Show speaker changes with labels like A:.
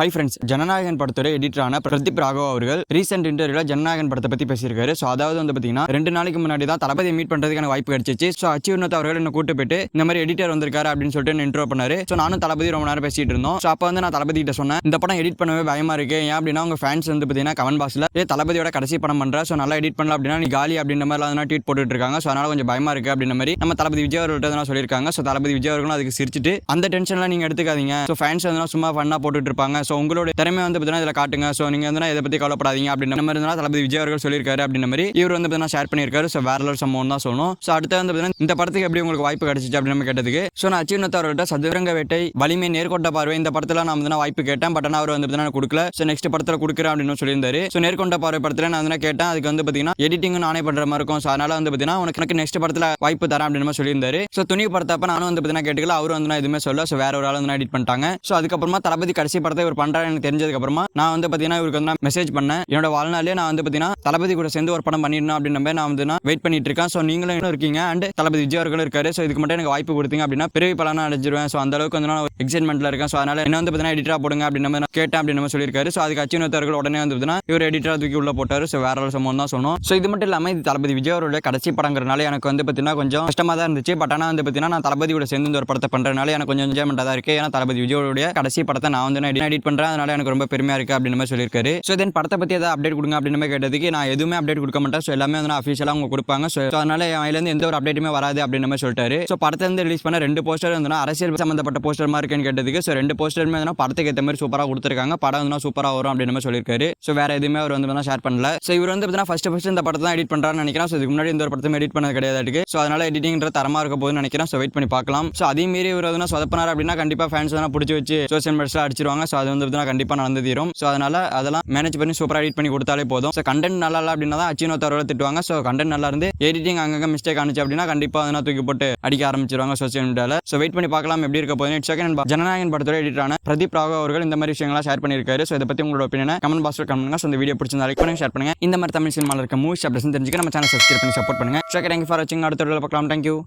A: Hi friends, Jananayagan படத்தோட எடிட்டரான பிரதீப் ராகவ் அவர்கள் recent இன்டர்வியூல ஜனநாயகன் படத்தை பத்தி பேசியிருக்காரு. ஸோ அதாவது வந்து பார்த்தீங்கன்னா 2 நாளைக்கு முன்னாடி தான் தளபதியை மீட் பண்றதுக்கான வாய்ப்பு கிடைச்சிச்சு. ஸோ அச்சுவனத் அவர்கள் என்ன கூட்டு போயிட்டு இந்த மாதிரி எடிட்டர் வந்திருக்காரு அப்படின்னு சொல்லிட்டு இன்ட்ரோ பண்ணாரு. ஸோ நானும் தளபதி ரொம்ப நேரம் பேசிட்டு இருந்தோம். ஸோ அப்போ வந்து நான் தளபதி கிட்ட சொன்னேன், இந்த படம் எடிட் பண்ணவே பயமா இருக்கு. ஏன் அப்படின்னா உங்க ஃபேன்ஸ் வந்து பார்த்தீங்கன்னா கமெண்ட் பாக்ஸ்ல தளபதியோட கடைசி படம் பண்ற, ஸோ நல்லா எடிட் பண்ணலாம் அப்படின்னா நீ காலி அப்படின்ற மாதிரி ட்வீட் போட்டுட்டு இருக்காங்க. ஸோ அதனால கொஞ்சம் பயமா இருக்கு அப்படின்ற மாதிரி நம்ம தளபதி விஜய் அவர்கள்ட்ட சொல்லியிருக்காங்க. ஸோ தளபதி விஜய் அவர்களும் அதுக்கு சிரிச்சிட்டு அந்த டென்ஷன்லாம் நீங்க எடுத்துக்காதீங்க. ஸோ ஃபேன்ஸ் வந்து சும்மா ஃபன்னா போட்டுட்டு இருப்பாங்க. ஸோ உங்களோட திறமை வந்து பார்த்தீங்கன்னா இதில் காட்டுங்க. ஸோ நீங்கள் வந்து இதை பற்றி கவலைப்படாதீங்க அப்படின்ற மாதிரி இருந்தால் தளபதி விஜய் அவர்கள் சொல்லியிருக்காரு அப்படின்ற மாதிரி இவர் வந்து பார்த்தீங்கன்னா ஷேர் பண்ணியிருக்காரு. ஸோ வேற ஒரு சம்பவம் தான் சொல்லணும். ஸோ அடுத்து வந்து பார்த்தீங்கன்னா இந்த படத்துக்கு எப்படி உங்களுக்கு வாய்ப்பு கிடைச்சிச்சு அப்படின்னு கேட்டதுக்கு, ஸோ நான் அச்சுவனத் அவர்கள்ட்ட சதுரங்க வேட்டை, வலிமை, நேர்கொண்ட பார்வை இந்த படத்தில் நான் வந்து வாய்ப்பு கேட்டேன். பட் ஆனால் அவர் வந்து பார்த்தீங்கன்னா கொடுக்கல. ஸோ நெக்ஸ்ட் படத்தில் கொடுக்குறேன் அப்படின்னு சொல்லியிருந்தாரு. ஸோ நேர்கொண்ட பார்வை படத்தில் நான் வந்து கேட்டேன். அதுக்கு வந்து பார்த்தீங்கன்னா எடிட்டிங் நானே பண்ணுற மாதிரி இருக்கும். ஸோ அதனால வந்து பார்த்தீங்கன்னா உனக்கு நெக்ஸ்ட் படத்தில் வாய்ப்பு தரேன் அப்படின்னு சொல்லியிருந்தாரு. ஸோ துணி படத்தப்ப நானும் வந்து பார்த்தீங்கன்னா கேட்டுக்கல. அவரும் வந்து நான் எதுவுமே சொல்ல. ஸோ வேற ஒரு ஆள் வந்து எடிட் பண்ணிட்டாங்க. ஸோ அதுக்கப்புறமா தளபதி கடைசி படத்தை இவர் பண்றாரு எனக்கு தெரிஞ்சதுக்கு அப்புறமா நான் வந்து பார்த்தீங்கன்னா இவருக்கு வந்து மெசேஜ் பண்ணேன். என்னோட வாழ்நாளே நான் வந்து பார்த்தீங்கன்னா தளபதி கூட சேர்ந்து ஒரு படம் பண்ணிடணும் அப்படின்ற மாதிரி நான் வந்து வெயிட் பண்ணிட்டு இருக்கேன். ஸோ நீங்களும் இன்னும் இருக்கீங்க அண்ட் தளபதி விஜய் அவர்களும் இருக்காரு. ஸோ இதுக்கு மட்டும் எனக்கு வாய்ப்பு கொடுத்தீங்க அப்படின்னா பெரிய பலனா அடைஞ்சிருவேன். ஸோ அந்த அளவுக்கு வந்து நான் எக்ஸைட்மெண்ட்ல இருக்கேன். ஸோ அதனால என்ன வந்து பார்த்தீங்கன்னா எடிட்டரா போடுங்க அப்படின்னு மாதிரி கேட்டேன் அப்படின்னு சொல்லியிருக்காரு. ஸோ அதுக்கு அச்சுவனத் அவர்கள் உடனே வந்து பார்த்தீங்கன்னா இவர் எடிட்டரா தூக்கி உள்ள போட்டாரு. ஸோ வேற ஒரு சம்பவம் தான் சொன்னோம். ஸோ இது மட்டும் இல்லாமல் இது தளபதி விஜய் அவருடைய கடைசி படங்கிறனால எனக்கு வந்து பார்த்தீங்கன்னா கொஞ்சம் கஷ்டமா தான் இருந்துச்சு. பட் ஆனால் வந்து பார்த்தீங்கன்னா நான் தளபதி கூட சேர்ந்து ஒரு படத்தை பண்றதுனால எனக்கு கொஞ்சம் என்ஜாய்மெண்டா தான் இருக்கு. ஏன்னா தளபதி விஜயோடைய கடைசி படத்தை நான் வந்து எடிட் பண்றேன். அதனால எனக்கு ரொம்ப பெருமையா இருக்கு அப்படின்னு மாதிரி சொல்லியிருக்காரு. ஸோ தென் படத்தை பத்தி ஏதாவது அப்டேட் கொடுங்க அப்படின்னு கேட்டதுக்கு நான் எதுவுமே அப்டேட் கொடுக்க மாட்டேன். ஸோ எல்லாமே வந்து அஃபிஷியலாக அவங்க கொடுப்பாங்க. ஸோ அதனால அதுலேருந்து எந்த ஒரு அப்டேட்டுமே வராது அப்படின்னு மாதிரி சொல்லிட்டாரு. ஸோ படத்தை வந்து ரிலீஸ் பண்ண 2 போஸ்டர் வந்து அரசியல் சம்பந்தப்பட்ட போஸ்டர் மாதிரி இருக்குன்னு கேட்டதுக்கு, ஸோ 2 போஸ்டருமே வந்து படத்துக்கு ஏற்ற மாதிரி சூப்பராக கொடுத்துருக்காங்க. படம் வந்து சூப்பராக வரும் அப்படின்னு மாதிரி சொல்லியிருக்காரு. ஸோ வேற எதுவுமே அவர் வந்து ஷேர் பண்ணல. ஸோ இவர் வந்து பார்த்தீங்கன்னா ஃபர்ஸ்ட் இந்த படத்தை தான் எடிட் பண்றாருன்னு நினைக்கிறேன். ஸோ இதுக்கு முன்னாடி இந்த ஒரு படத்தை எடிட் பண்ணது கிடையாது. ஸோ அதனால எடிட்டிங்ன்ற தரமா இருக்க போகுதுன்னு நினைக்கிறேன். ஸோ வெயிட் பண்ணி பார்க்கலாம். ஸோ அதே மீறி இவர் வந்து சொதப்பினார் அப்படின்னா கண்டிப்பா ஃபேன்ஸ் வந்து பிடிச்சி வச்சு சோசியல் மீடியாஸ்ல அடிச்சிருவாங்க. ஸோ அது வந்து கண்டிப்பா நடந்து தீரும். ஸோ அதனால அதெல்லாம் மேனேஜ் பண்ணி சூப்பராக எடிட் பண்ணி கொடுத்தாலே போதும். ஸோ கண்டென்ட் நல்லா இல்லை அப்படின்னா தான் அச்சுவனத் அவர்களை திட்டுவாங்க. ஸோ கண்டென்ட் நல்லா இருந்து எடிட்டிங் அங்கங்க மிஸ்டேக் ஆனிச்சு அப்படின்னா கண்டிப்பா அதெல்லாம் தூக்கி போட்டு அடிக்க ஆரம்பிச்சிருவாங்க சோசியல் மீடியாவில். ஸோ வெயிட் பண்ணி பார்க்கலாம் எப்படி இருக்க போகுது. செகண்ட் ஜனநாயகன் படத்தோட எடிட்டரான பிரதீப் ராகவ் அவர்கள் இந்த மாதிரி விஷயங்களை ஷேர் பண்ணியிருக்காரு. ஸோ இதை பற்றி உங்களோட ஒப்பீனியனை கமெண்ட் பாக்ஸில் கமெண்ட் பண்ணுங்க. ஸோ இந்த வீடியோ பிடிச்சிருந்தா லைக் பண்ணுங்க, ஷேர் பண்ணுங்க. இந்த மாதிரி தமிழ் சினிமாவில் இருக்க மூவிஸ் அப்டேட்ஸ் தெரிஞ்சுக்க நம்ம சேனல் சப்ஸ்கிரைப் பண்ணி சப்போர்ட் பண்ணுங்க. தேங்க்யூ ஃபார் வாட்சிங். அடுத்த வீடியோவில் பார்க்கலாம். தேங்க்யூ.